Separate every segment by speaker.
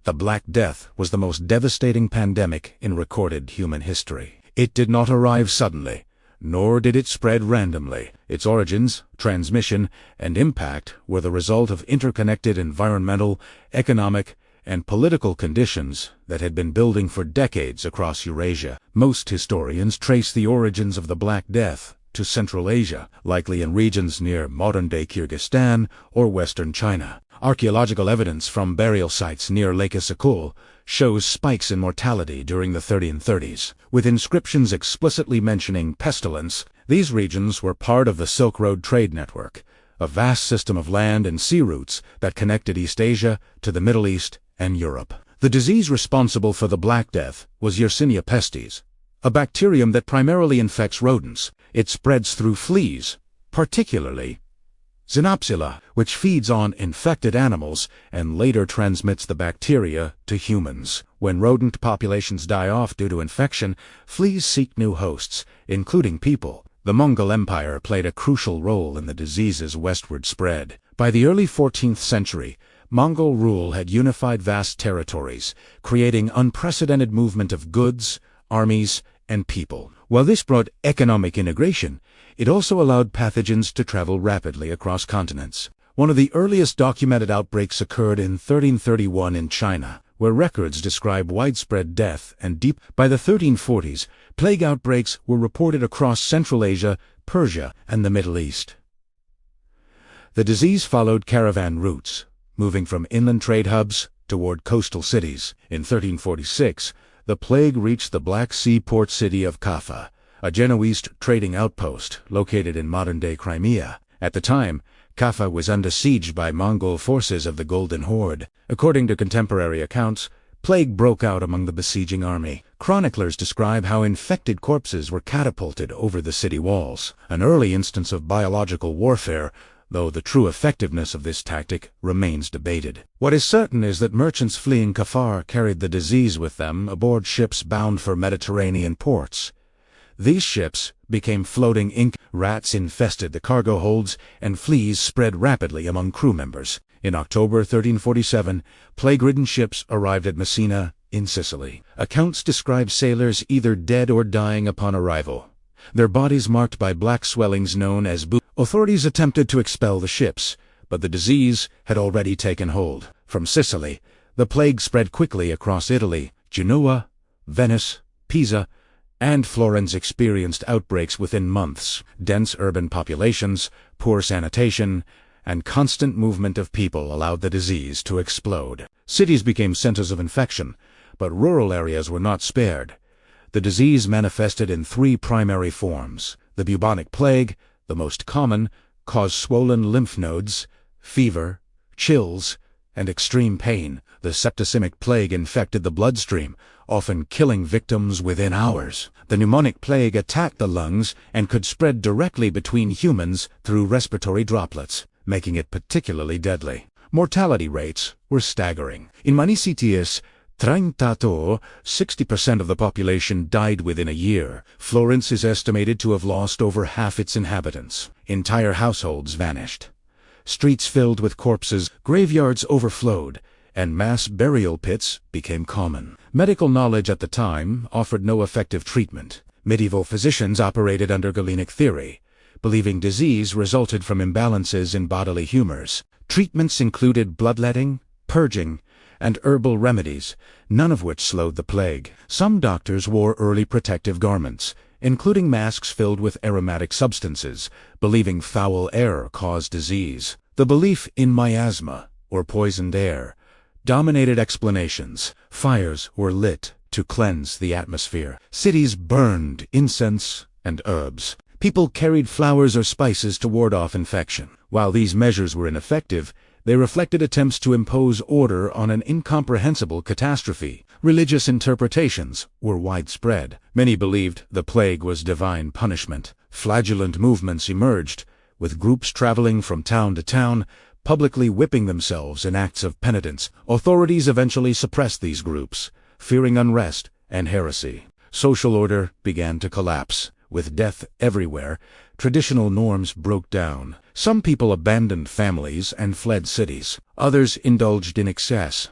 Speaker 1: The Black Death was the most devastating pandemic in recorded human history. It did not arrive suddenly, nor did it spread randomly. Its origins, transmission, and impact were the result of interconnected environmental, economic, and political conditions that had been building for decades across Eurasia. Most historians trace the origins of the Black Death to Central Asia, likely in regions near modern-day Kyrgyzstan or western China. Archaeological evidence from burial sites near Lake Issyk-Kul shows spikes in mortality during the 1330s. With inscriptions explicitly mentioning pestilence, these regions were part of the Silk Road trade network, a vast system of land and sea routes that connected East Asia to the Middle East and Europe. The disease responsible for the Black Death was Yersinia pestis, a bacterium that primarily infects rodents. It spreads through fleas, particularly Xenopsula, which feeds on infected animals and later transmits the bacteria to humans. When rodent populations die off due to infection, fleas seek new hosts, including people. The Mongol Empire played a crucial role in the disease's westward spread. By the early 14th century, Mongol rule had unified vast territories, creating unprecedented movement of goods, armies, and people. While this brought economic integration, it also allowed pathogens to travel rapidly across continents. One of the earliest documented outbreaks occurred in 1331 in China, where records describe widespread death and deep. By the 1340s, plague outbreaks were reported across Central Asia, Persia, and the Middle East. The disease followed caravan routes, moving from inland trade hubs toward coastal cities. In 1346, the plague reached the Black Sea port city of Kaffa, a Genoese trading outpost located in modern-day Crimea. At the time, Kaffa was under siege by Mongol forces of the Golden Horde. According to contemporary accounts, plague broke out among the besieging army. Chroniclers describe how infected corpses were catapulted over the city walls, an early instance of biological warfare, though the true effectiveness of this tactic remains debated. What is certain is that merchants fleeing Kafar carried the disease with them aboard ships bound for Mediterranean ports. These ships became floating ink. Rats infested the cargo holds, and fleas spread rapidly among crew members. In October 1347, plague-ridden ships arrived at Messina, in Sicily. Accounts describe sailors either dead or dying upon arrival, their bodies marked by black swellings known as bubonic. Authorities attempted to expel the ships, but the disease had already taken hold. From Sicily, the plague spread quickly across Italy. Genoa, Venice, Pisa, and Florence experienced outbreaks within months. Dense urban populations, poor sanitation, and constant movement of people allowed the disease to explode. Cities became centers of infection, but rural areas were not spared. The disease manifested in three primary forms. The bubonic plague, the most common, caused swollen lymph nodes, fever, chills, and extreme pain. The septicemic plague infected the bloodstream, often killing victims within hours. The pneumonic plague attacked the lungs and could spread directly between humans through respiratory droplets, making it particularly deadly. Mortality rates were staggering. In Manicitius, Trentato, 60% of the population died within a year. Florence is estimated to have lost over half its inhabitants. Entire households vanished. Streets filled with corpses, graveyards overflowed, and mass burial pits became common. Medical knowledge at the time offered no effective treatment. Medieval physicians operated under Galenic theory, believing disease resulted from imbalances in bodily humors. Treatments included bloodletting, purging, and herbal remedies, none of which slowed the plague. Some doctors wore early protective garments, including masks filled with aromatic substances, believing foul air caused disease. The belief in miasma, or poisoned air, dominated explanations. Fires were lit to cleanse the atmosphere. Cities burned incense and herbs. People carried flowers or spices to ward off infection. While these measures were ineffective, they reflected attempts to impose order on an incomprehensible catastrophe. Religious interpretations were widespread. Many believed the plague was divine punishment. Flagellant movements emerged, with groups traveling from town to town, publicly whipping themselves in acts of penitence. Authorities eventually suppressed these groups, fearing unrest and heresy. Social order began to collapse. With death everywhere, traditional norms broke down. Some people abandoned families and fled cities. Others indulged in excess,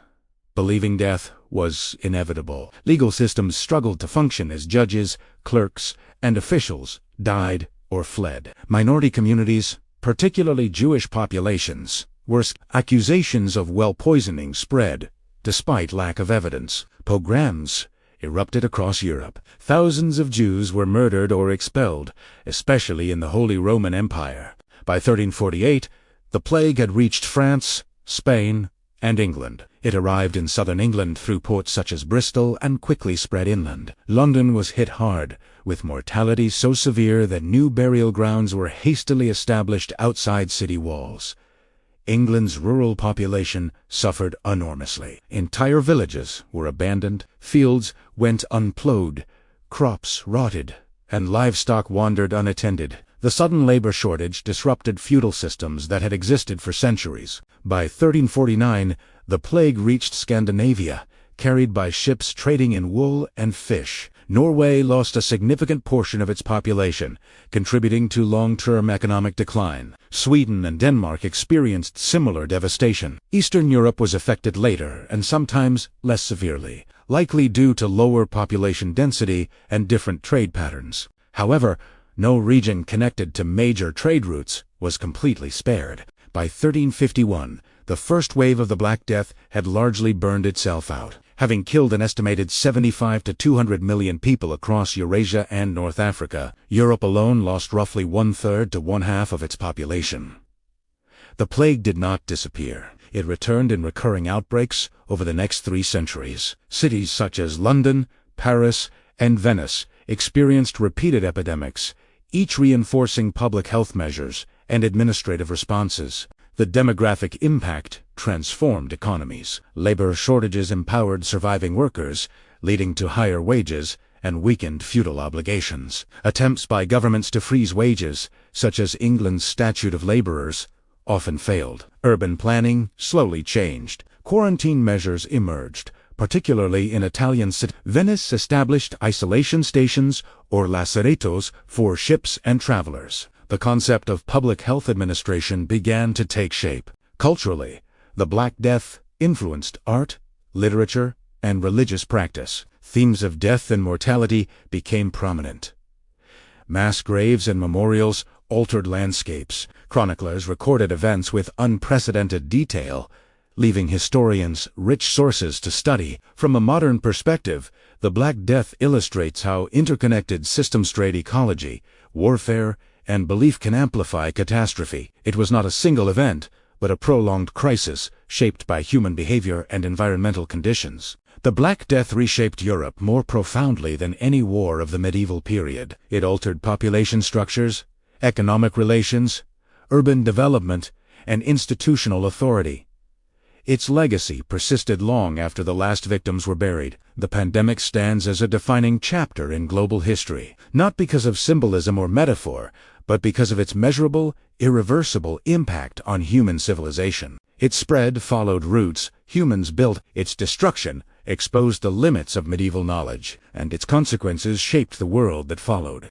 Speaker 1: believing death was inevitable. Legal systems struggled to function as judges, clerks, and officials died or fled. Minority communities, particularly Jewish populations, were accusations of well poisoning spread, despite lack of evidence. Pogroms erupted across Europe. Thousands of Jews were murdered or expelled, especially in the Holy Roman Empire. By 1348, the plague had reached France, Spain, and England. It arrived in southern England through ports such as Bristol and quickly spread inland. London was hit hard, with mortality so severe that new burial grounds were hastily established outside city walls. England's rural population suffered enormously. Entire villages were abandoned, fields went unplowed, crops rotted, and livestock wandered unattended. The sudden labor shortage disrupted feudal systems that had existed for centuries. By 1349, the plague reached Scandinavia, carried by ships trading in wool and fish. Norway lost a significant portion of its population, contributing to long-term economic decline. Sweden and Denmark experienced similar devastation. Eastern Europe was affected later and sometimes less severely, likely due to lower population density and different trade patterns. However, no region connected to major trade routes was completely spared. By 1351, the first wave of the Black Death had largely burned itself out, having killed an estimated 75 to 200 million people across Eurasia and North Africa. Europe alone lost roughly 1/3 to 1/2 of its population. The plague did not disappear. It returned in recurring outbreaks over the next 3 centuries. Cities such as London, Paris, and Venice experienced repeated epidemics, each reinforcing public health measures and administrative responses. The demographic impact transformed economies. Labor shortages empowered surviving workers, leading to higher wages and weakened feudal obligations. Attempts by governments to freeze wages, such as England's Statute of Labourers, often failed. Urban planning slowly changed. Quarantine measures emerged, particularly in Italian cities. Venice established isolation stations, or lazarettos, for ships and travelers. The concept of public health administration began to take shape. Culturally, the Black Death influenced art, literature, and religious practice. Themes of death and mortality became prominent. Mass graves and memorials altered landscapes. Chroniclers recorded events with unprecedented detail, leaving historians rich sources to study. From a modern perspective, the Black Death illustrates how interconnected systems-trade ecology, warfare, and belief can amplify catastrophe. It was not a single event, but a prolonged crisis shaped by human behavior and environmental conditions. The Black Death reshaped Europe more profoundly than any war of the medieval period. It altered population structures, economic relations, urban development, and institutional authority. Its legacy persisted long after the last victims were buried. The pandemic stands as a defining chapter in global history, not because of symbolism or metaphor, but because of its measurable, irreversible impact on human civilization. Its spread followed routes humans built. Its destruction exposed the limits of medieval knowledge, and its consequences shaped the world that followed.